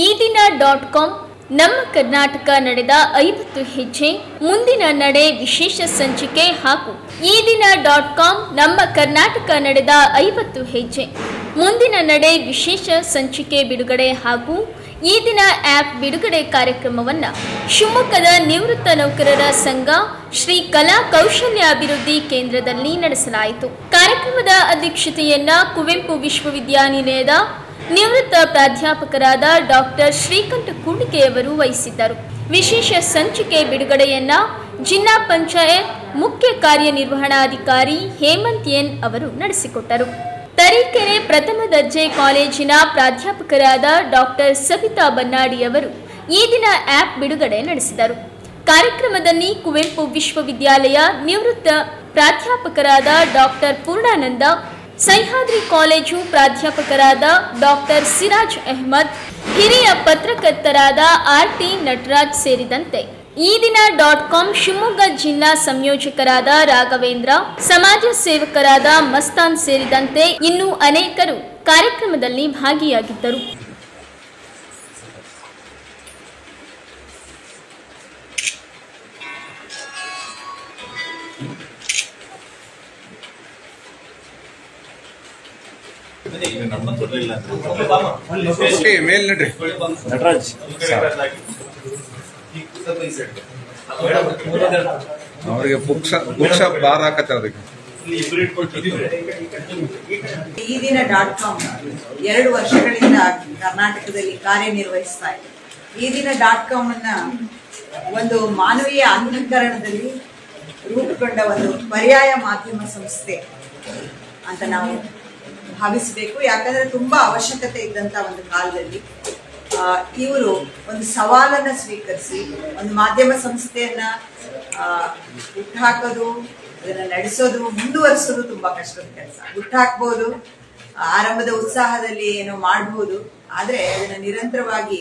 ಈದಿನ.com ನಮ್ಮ ಕರ್ನಾಟಕ ನಡೆದ 50 ಹೆಜ್ಜೆ ಮುಂದಿನ ನಡೆ ವಿಶೇಷ ಸಂಚಿಕೆ ಹಾಗೂ ಈದಿನ.com ನಮ್ಮ ಕರ್ನಾಟಕ ನಡೆದ 50 ಹೆಜ್ಜೆ ಮುಂದಿನ ನಡೆ ವಿಶೇಷ ಸಂಚಿಕೆ ಬಿಡುಗಡೆ ಹಾಗೂ ಈ ದಿನ ಆಪ್ ಬಿಡುಗಡೆ ಕಾರ್ಯಕ್ರಮವನ್ನು ಶಿವಮೊಗ್ಗದ ನಿವೃತ್ತ ನೌಕರರ ಸಂಘ ಶ್ರೀ ಕಲಾ ಕೌಶಲ್ಯ ಅಭಿವೃದ್ಧಿ ಕೇಂದ್ರದಲ್ಲಿ ನಡೆಸಲಾಯಿತು. ಕಾರ್ಯಕ್ರಮದ ಅಧ್ಯಕ್ಷತೆಯನ್ನ ಕುವೆಂಪು ವಿಶ್ವವಿದ್ಯಾನಿಲಯದ ನಿವೃತ್ತ ಪ್ರಾಧ್ಯಾಪಕರಾದ ಡಾಕ್ಟರ್ ಶ್ರೀಕಂಠ ಕೂಡಿಗೆಯವರು ವಹಿಸಿದ್ದರು. ವಿಶೇಷ ಸಂಚಿಕೆ ಬಿಡುಗಡೆಯನ್ನ ಜಿಲ್ಲಾ ಪಂಚಾಯತ್ ಮುಖ್ಯ ಕಾರ್ಯನಿರ್ವಹಣಾಧಿಕಾರಿ ಹೇಮಂತ್ ಎನ್ ಅವರು ನಡೆಸಿಕೊಟ್ಟರು. ತರೀಕೆರೆ ಪ್ರಥಮ ದರ್ಜೆ ಕಾಲೇಜಿನ ಪ್ರಾಧ್ಯಾಪಕರಾದ ಡಾಕ್ಟರ್ ಸಬಿತಾ ಬನ್ನಾಡಿ ಅವರು ಈ ದಿನ ಆಪ್ ಬಿಡುಗಡೆ ನಡೆಸಿದರು. ಕಾರ್ಯಕ್ರಮದಲ್ಲಿ ಕುವೆಂಪು ವಿಶ್ವವಿದ್ಯಾಲಯ ನಿವೃತ್ತ ಪ್ರಾಧ್ಯಾಪಕರಾದ ಡಾಕ್ಟರ್ ಪೂರ್ಣಾನಂದ, ಸಹ್ಯಾದ್ರಿ ಕಾಲೇಜು ಪ್ರಾಧ್ಯಾಪಕರಾದ ಡಾಕ್ಟರ್ ಸಿರಾಜ್ ಅಹ್ಮದ್, ಹಿರಿಯ ಪತ್ರಕರ್ತರಾದ ಆರ್.ಟಿ. ನಟರಾಜ್ ಸೇರಿದಂತೆ ಈದಿನ.com ಶಿವಮೊಗ್ಗ ಜಿಲ್ಲಾ ಸಂಯೋಜಕರಾದ ರಾಘವೇಂದ್ರ, ಸಮಾಜ ಸೇವಕರಾದ ಮಸ್ತಾನ್ ಸೇರಿದಂತೆ ಇನ್ನೂ ಅನೇಕರು ಕಾರ್ಯಕ್ರಮದಲ್ಲಿ ಭಾಗಿಯಾಗಿದ್ದರು. ನಟರಾಜ್ ಅವರಿಗೆ ಬುಕ್ಸ್ ಬಾರ್ ಹಾಕತ್ತೆ. ಅದಕ್ಕೆ ಈದಿನ.com 2 ವರ್ಷಗಳಿಂದ ಕರ್ನಾಟಕದಲ್ಲಿ ಕಾರ್ಯನಿರ್ವಹಿಸ್ತಾ ಇದೆ. ಈದಿನ.com ಅನ್ನ ಒಂದು ಮಾನವೀಯ ಅಂತಃಕರಣದಲ್ಲಿ ರೂಪುಗೊಂಡ ಒಂದು ಪರ್ಯಾಯ ಮಾಧ್ಯಮ ಸಂಸ್ಥೆ ಅಂತ ನಾವು ಭಾವಿಸಬೇಕು. ಯಾಕಂದ್ರೆ ತುಂಬಾ ಅವಶ್ಯಕತೆ ಇದ್ದಂತ ಒಂದು ಕಾಲದಲ್ಲಿ ಇವರು ಒಂದು ಸವಾಲನ್ನ ಸ್ವೀಕರಿಸಿ ಒಂದು ಮಾಧ್ಯಮ ಸಂಸ್ಥೆಯನ್ನ ಹುಟ್ಟಾಕೋದು, ಅದನ್ನ ನಡೆಸೋದು, ಮುಂದುವರಿಸೋದು ತುಂಬಾ ಕಷ್ಟದ ಕೆಲಸ. ಹುಟ್ಟಾಕ್ಬಹುದು, ಆರಂಭದ ಉತ್ಸಾಹದಲ್ಲಿ ಏನೋ ಮಾಡಬಹುದು, ಆದ್ರೆ ಅದನ್ನ ನಿರಂತರವಾಗಿ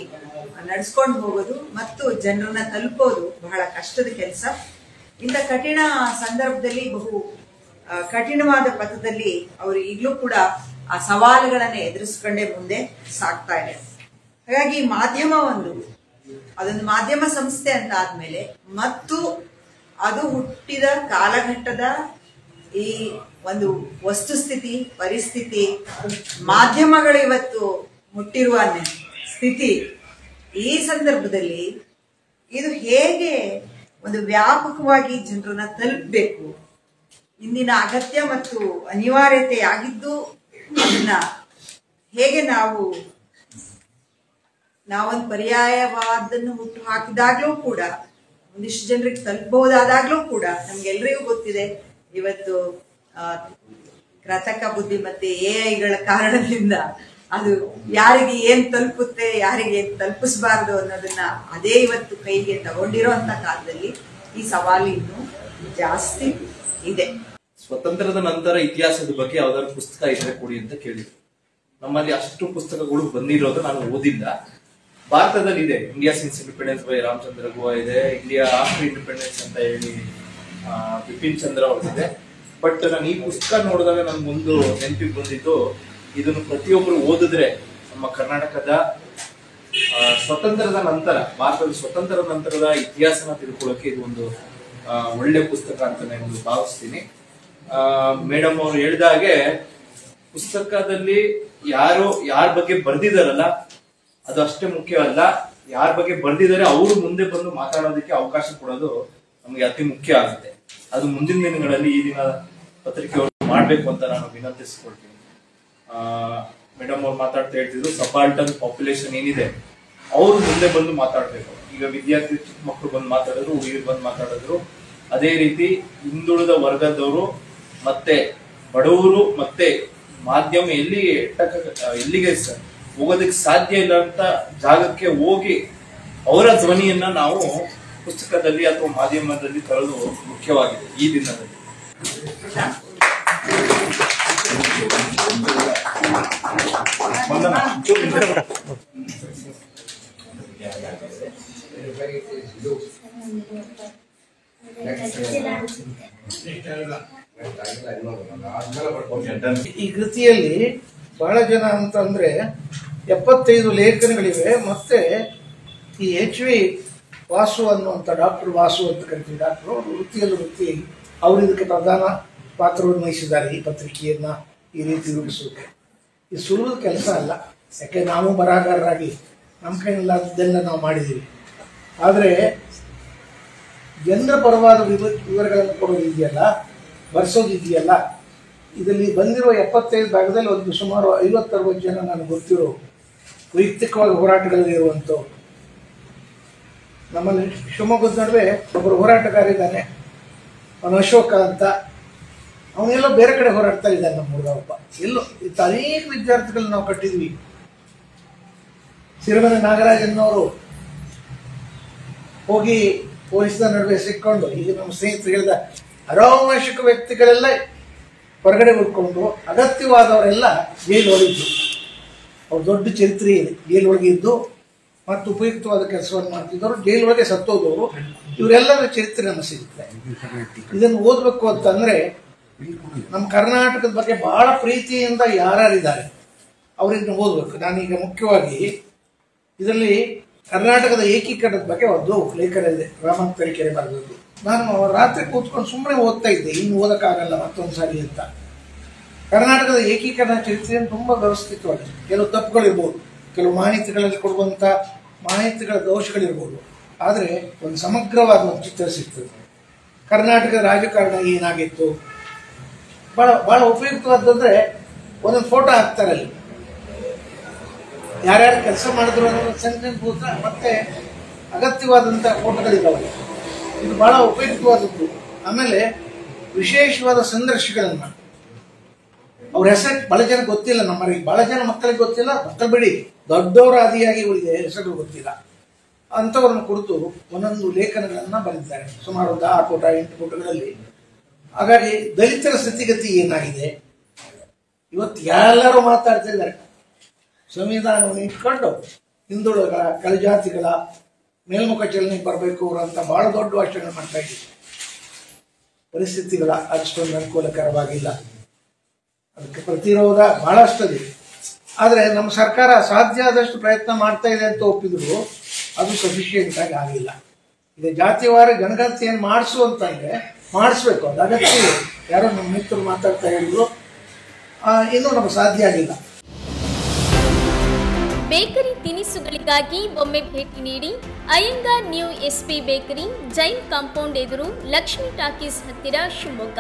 ನಡೆಸ್ಕೊಂಡು ಹೋಗೋದು ಮತ್ತು ಜನರನ್ನ ತಲುಪೋದು ಬಹಳ ಕಷ್ಟದ ಕೆಲಸ. ಇಂಥ ಕಠಿಣ ಸಂದರ್ಭದಲ್ಲಿ ಬಹು ಕಠಿಣವಾದ ಪಥದಲ್ಲಿ ಅವರು ಈಗಲೂ ಕೂಡ ಆ ಸವಾಲುಗಳನ್ನ ಎದುರಿಸ್ಕೊಂಡೇ ಮುಂದೆ ಸಾಗ್ತಾ ಇದೆ. ಹಾಗಾಗಿ ಮಾಧ್ಯಮ ಅದೊಂದು ಮಾಧ್ಯಮ ಸಂಸ್ಥೆ ಅಂತ ಆದ್ಮೇಲೆ ಮತ್ತು ಅದು ಹುಟ್ಟಿದ ಕಾಲಘಟ್ಟದ ಈ ಒಂದು ವಸ್ತುಸ್ಥಿತಿ, ಪರಿಸ್ಥಿತಿ, ಮಾಧ್ಯಮಗಳು ಇವತ್ತು ಮುಟ್ಟಿರುವ ಸ್ಥಿತಿ, ಈ ಸಂದರ್ಭದಲ್ಲಿ ಇದು ಹೇಗೆ ಒಂದು ವ್ಯಾಪಕವಾಗಿ ಜನರನ್ನ ತಲುಪಬೇಕು, ಇಂದಿನ ಅಗತ್ಯ ಮತ್ತು ಅನಿವಾರ್ಯತೆ ಆಗಿದ್ದು ಅದನ್ನ ಹೇಗೆ ನಾವೊಂದು ಪರ್ಯಾಯವಾದನ್ನು ಹುಟ್ಟು ಹಾಕಿದಾಗ್ಲೂ ಕೂಡ ಒಂದಿಷ್ಟು ಜನರಿಗೆ ತಲುಪಬಹುದಾದಾಗ್ಲೂ ಕೂಡ ನಮ್ಗೆಲ್ರಿಗೂ ಗೊತ್ತಿದೆ ಇವತ್ತು ಕೃತಕ ಬುದ್ಧಿ ಮತ್ತೆ ಎಐಗಳ ಕಾರಣದಿಂದ ಅದು ಯಾರಿಗೆ ಏನ್ ತಲುಪುತ್ತೆ, ಯಾರಿಗೆ ಏನ್ ತಲುಪಿಸಬಾರ್ದು ಅನ್ನೋದನ್ನ ಅದೇ ಇವತ್ತು ಕೈಗೆ ತಗೊಂಡಿರೋಂತ ಕಾಲದಲ್ಲಿ ಈ ಸವಾಲು ಇನ್ನೂ ಜಾಸ್ತಿ ಇದೆ. ಸ್ವತಂತ್ರದ ನಂತರ ಇತಿಹಾಸದ ಬಗ್ಗೆ ಯಾವ್ದಾದ್ರು ಪುಸ್ತಕ ಇದ್ರೆ ಕೊಡಿ ಅಂತ ಕೇಳಿದ್ರು. ನಮ್ಮಲ್ಲಿ ಅಷ್ಟು ಪುಸ್ತಕಗಳು ಬಂದಿರೋದು ನಾನು ಓದಿಲ್ಲ. ಭಾರತದಲ್ಲಿ ಇದೆ India since independence by Ramachandra Guha ಇದೆ, ಇಂಡಿಯಾ ಆಫ್ಟರ್ ಇಂಡಿಪೆಂಡೆನ್ಸ್ ಅಂತ ಹೇಳಿ ಬಿಪಿನ್ ಚಂದ್ರ ಅವ್ರದ್ದಿದೆ. ಬಟ್ ನಾನು ಈ ಪುಸ್ತಕ ನೋಡಿದಾಗ ನನ್ಗೊಂದು ನೆನಪಿಗೆ ಬಂದಿದ್ದು, ಇದನ್ನು ಪ್ರತಿಯೊಬ್ಬರು ಓದಿದ್ರೆ ನಮ್ಮ ಕರ್ನಾಟಕದ ಸ್ವತಂತ್ರದ ನಂತರ, ಭಾರತದ ಸ್ವತಂತ್ರದ ನಂತರದ ಇತಿಹಾಸನ ತಿಳ್ಕೊಳ್ಳೋಕೆ ಇದು ಒಂದು ಒಳ್ಳೆ ಪುಸ್ತಕ ಅಂತ ನಾನು ಭಾವಿಸ್ತೀನಿ. ಮೇಡಮ್ ಅವರು ಹೇಳಿದಾಗೆ ಪುಸ್ತಕದಲ್ಲಿ ಯಾರ ಬಗ್ಗೆ ಬರ್ದಿದಾರಲ್ಲ ಅದು ಅಷ್ಟೇ ಮುಖ್ಯವಲ್ಲ, ಯಾರ ಬಗ್ಗೆ ಬರ್ದಿದ್ದಾರೆ ಅವರು ಮುಂದೆ ಬಂದು ಮಾತಾಡೋದಕ್ಕೆ ಅವಕಾಶ ಕೊಡೋದು ನಮ್ಗೆ ಅತಿ ಮುಖ್ಯ ಆಗುತ್ತೆ. ಅದು ಮುಂದಿನ ದಿನಗಳಲ್ಲಿ ಈ ದಿನ ಪತ್ರಿಕೆಯವರು ಮಾಡ್ಬೇಕು ಅಂತ ನಾನು ವಿನಂತಿಸ್ಕೊಳ್ತೀನಿ. ಮೇಡಮ್ ಅವ್ರು ಮಾತಾಡ್ತಾ ಹೇಳ್ತಿದ್ರು, ಸಬಾಲ್ಟನ್ ಪಾಪ್ಯುಲೇಷನ್ ಏನಿದೆ ಅವರು ಮುಂದೆ ಬಂದು ಮಾತಾಡ್ಬೇಕು. ಈಗ ವಿದ್ಯಾರ್ಥಿ ಚಿಕ್ಕ ಮಕ್ಕಳು ಬಂದು ಮಾತಾಡಿದ್ರು, ಹುಡುಗಿರು ಬಂದು ಮಾತಾಡಿದ್ರು. ಅದೇ ರೀತಿ ಹಿಂದುಳಿದ ವರ್ಗದವರು ಮತ್ತೆ ಬಡವರು ಮತ್ತೆ ಮಾಧ್ಯಮ ಎಲ್ಲಿಗೆ ಹೋಗೋದಕ್ಕೆ ಸಾಧ್ಯ ಇಲ್ಲ ಅಂತ ಜಾಗಕ್ಕೆ ಹೋಗಿ ಅವರ ಧ್ವನಿಯನ್ನ ನಾವು ಪುಸ್ತಕದಲ್ಲಿ ಅಥವಾ ಮಾಧ್ಯಮದಲ್ಲಿ ತರೋದು ಮುಖ್ಯವಾಗಿದೆ ಈ ದಿನದಲ್ಲಿ. ಈ ಕೃತಿಯಲ್ಲಿ ಬಹಳ ಜನ ಅಂತಂದ್ರೆ 75 ಲೇಖನಗಳಿವೆ. ಮತ್ತೆ ಈ HV ವಾಸು ಅನ್ನುವಂಥ ಡಾಕ್ಟರ್ ವಾಸು ಅಂತ ಕರಿತೀವಿ, ಡಾಕ್ಟರು ವೃತ್ತಿ ಅವರು ಇದಕ್ಕೆ ಪ್ರಧಾನ ಪಾತ್ರವನ್ನು ವಹಿಸಿದ್ದಾರೆ. ಈ ಪತ್ರಿಕೆಯನ್ನ ಈ ರೀತಿ ರೂಪಿಸೋಕೆ ಇದು ಸುಲಭದ ಕೆಲಸ ಅಲ್ಲ. ಯಾಕೆ ನಾವು ಬರಹಗಾರರಾಗಿ ನಮ್ಮ ಕೈನಲ್ಲಾದ್ದೆಲ್ಲ ನಾವು ಮಾಡಿದ್ದೀವಿ. ಆದರೆ ಜನರ ಪರವಾದ ವಿವರಗಳನ್ನು ಕೊಡೋದಿದೆಯಲ್ಲ, ಬರ್ಸೋದಿದೆಯಲ್ಲ, ಇದರಲ್ಲಿ ಬಂದಿರೋ 75 ಭಾಗದಲ್ಲಿ ಒಂದು ಸುಮಾರು 50-60 ಜನ ನನಗೆ ಗೊತ್ತಿರೋ ವೈಯಕ್ತಿಕವಾಗಿ ಹೋರಾಟಗಳಲ್ಲಿ ಇರುವಂಥವ್ರು. ನಮ್ಮಲ್ಲಿ ಶಿವಮೊಗ್ಗದ ನಡುವೆ ಒಬ್ಬರು ಹೋರಾಟಗಾರ ಇದ್ದಾನೆ, ಅವನು ಅಶೋಕ ಅಂತ. ಅವನೆಲ್ಲೋ ಬೇರೆ ಕಡೆ ಹೋರಾಡ್ತಾ ಇದ್ದಾನೆ. ನಮ್ಮ ಹುಡುಗ ಒಬ್ಬ ಎಲ್ಲೋ ಇತ್ತು. ಅನೇಕ ವಿದ್ಯಾರ್ಥಿಗಳನ್ನ ನಾವು ಕಟ್ಟಿದ್ವಿ. ಸಿರಿಮನೆ ನಾಗರಾಜನ್ನವರು ಹೋಗಿ ಪೊಲೀಸರ ನಡುವೆ ಸಿಕ್ಕೊಂಡು, ಈಗ ನಮ್ಮ ಸ್ನೇಹಿತರು ಹೇಳಿದ ಅನಾವಶ್ಯಕ ವ್ಯಕ್ತಿಗಳೆಲ್ಲ ಹೊರಗಡೆ ಉಳ್ಕೊಂಡು ಅಗತ್ಯವಾದವರೆಲ್ಲ ಜೈಲೊಳಗಿದ್ದು, ಅವ್ರು ದೊಡ್ಡ ಚರಿತ್ರೆ ಇದೆ. ಜೈಲೊಳಗೆ ಇದ್ದು ಮತ್ತು ಉಪಯುಕ್ತವಾದ ಕೆಲಸವನ್ನು ಮಾಡ್ತಿದ್ದವರು, ಜೈಲೊಳಗೆ ಸತ್ತೋದವರು, ಇವರೆಲ್ಲರ ಚರಿತ್ರೆ ನಮಗೆ ಸಿಗುತ್ತೆ. ಇದನ್ನು ಓದಬೇಕು ಅಂತಂದ್ರೆ ನಮ್ಮ ಕರ್ನಾಟಕದ ಬಗ್ಗೆ ಬಹಳ ಪ್ರೀತಿಯಿಂದ ಯಾರ್ಯಾರಿದ್ದಾರೆ ಅವರಿಂದ ಓದಬೇಕು. ನಾನೀಗ ಮುಖ್ಯವಾಗಿ ಇದರಲ್ಲಿ ಕರ್ನಾಟಕದ ಏಕೀಕರಣದ ಬಗ್ಗೆ ಒಂದು ಲೇಖನ ಇದೆ, ರಾಮನ್ ತರೀಕೆರೆ ಬರೆದದ್ದು. ನಾನು ರಾತ್ರಿ ಕೂತ್ಕೊಂಡು ಸುಮ್ಮನೆ ಓದ್ತಾ ಇದ್ದೆ, ಇನ್ನು ಓದಕ್ಕಾಗಲ್ಲ ಮತ್ತೊಂದು ಸಾರಿ ಅಂತ. ಕರ್ನಾಟಕದ ಏಕೀಕರಣ ಚರಿತ್ರೆಯನ್ನು ತುಂಬಾ ವ್ಯವಸ್ಥಿತವಾಗಿದೆ. ಕೆಲವು ತಪ್ಪುಗಳಿರ್ಬೋದು, ಕೆಲವು ಮಾಹಿತಿಗಳಲ್ಲಿ ಕೊಡುವಂಥ ಮಾಹಿತಿಗಳ ದೋಷಗಳಿರ್ಬೋದು, ಆದರೆ ಒಂದು ಸಮಗ್ರವಾದ ಒಂದು ಚಿತ್ರ ಸಿಗ್ತದೆ. ಕರ್ನಾಟಕದ ರಾಜಕಾರಣ ಏನಾಗಿತ್ತು, ಬಹಳ ಬಹಳ ಉಪಯುಕ್ತವಾದಂದ್ರೆ ಒಂದೊಂದು ಫೋಟೋ ಹಾಕ್ತಾರೆ ಅಲ್ಲಿ, ಯಾರ್ಯಾರು ಕೆಲಸ ಮಾಡಿದ್ರು ಅನ್ನೋದು ಸಂಖ್ಯಾಭೂತ ಮತ್ತೆ ಅಗತ್ಯವಾದಂಥ ಫೋಟೋಗಳಿದ್ದಾವೆ. ಇದು ಬಹಳ ಉಪಯುಕ್ತವಾದದ್ದು. ಆಮೇಲೆ ವಿಶೇಷವಾದ ಸಂದರ್ಶಗಳನ್ನು, ಅವ್ರ ಹೆಸರು ಬಹಳ ಜನ ಗೊತ್ತಿಲ್ಲ, ನಮ್ಮಲ್ಲಿ ಬಹಳ ಜನ ಮಕ್ಕಳಿಗೆ ಗೊತ್ತಿಲ್ಲ, ಮಕ್ಕಳು ಬಿಡಿ ದೊಡ್ಡವರ ಆದಿಯಾಗಿ ಇವರಿಗೆ ಹೆಸರು ಗೊತ್ತಿಲ್ಲ. ಅಂಥವ್ರನ್ನ ಕುರಿತು ಒಂದೊಂದು ಲೇಖನಗಳನ್ನು ಬರೆದಿದ್ದಾರೆ, ಸುಮಾರು ಒಂದು 6 ಪುಟ 8 ಪುಟಗಳಲ್ಲಿ. ಹಾಗಾಗಿ ದಲಿತರ ಸ್ಥಿತಿಗತಿ ಏನಾಗಿದೆ ಇವತ್ತು ಎಲ್ಲರೂ ಮಾತಾಡ್ತಾ ಇದ್ದಾರೆ. ಸಂವಿಧಾನವನ್ನು ಇಟ್ಕೊಂಡು ಹಿಂದುಳಿಗಳ ಕೆಳಜಾತಿಗಳ ಮೇಲ್ಮುಖ ಚಲನೆ ಬರಬೇಕು ಅಂತ ಬಹಳ ದೊಡ್ಡ ಭಾಷಣ ಮಾಡ್ತಾ ಇದ್ದೀವಿ. ಪರಿಸ್ಥಿತಿಗಳ ಅಷ್ಟೊಂದು ಅನುಕೂಲಕರವಾಗಿಲ್ಲ, ಅದಕ್ಕೆ ಪ್ರತಿರೋಧ ಬಹಳಷ್ಟಿದೆ. ಆದರೆ ನಮ್ಮ ಸರ್ಕಾರ ಸಾಧ್ಯ ಆದಷ್ಟು ಪ್ರಯತ್ನ ಮಾಡ್ತಾ ಇದೆ ಅಂತ ಒಪ್ಪಿದ್ರು ಅದು ಸಫಿಷಿಯೆಂಟ್ ಆಗಿ ಆಗಿಲ್ಲ. ಈಗ ಜಾತಿವಾರ ಜನಗಣತಿಯನ್ನು ಮಾಡಿಸು ಅಂತಂದ್ರೆ ಮಾಡಿಸ್ಬೇಕು, ಅದು ಅಗತ್ಯ ಇದೆ. ಯಾರೋ ನಮ್ಮ ಮಿತ್ರರು ಮಾತಾಡ್ತಾ ಹೇಳಿದ್ರು, ಇನ್ನೂ ನಮಗೆ ಸಾಧ್ಯ ಆಗಿಲ್ಲ. ಬೇಕರಿ ತಿನಿಸುಗಳಿಗಾಗಿ ಒಮ್ಮೆ ಭೇಟಿ ನೀಡಿ. Iyengar new SP bakery, Jain compound ಎದುರು, ಲಕ್ಷ್ಮೀ ಟಾಕೀಸ್ ಹತ್ತಿರ, ಶಿವಮೊಗ್ಗ.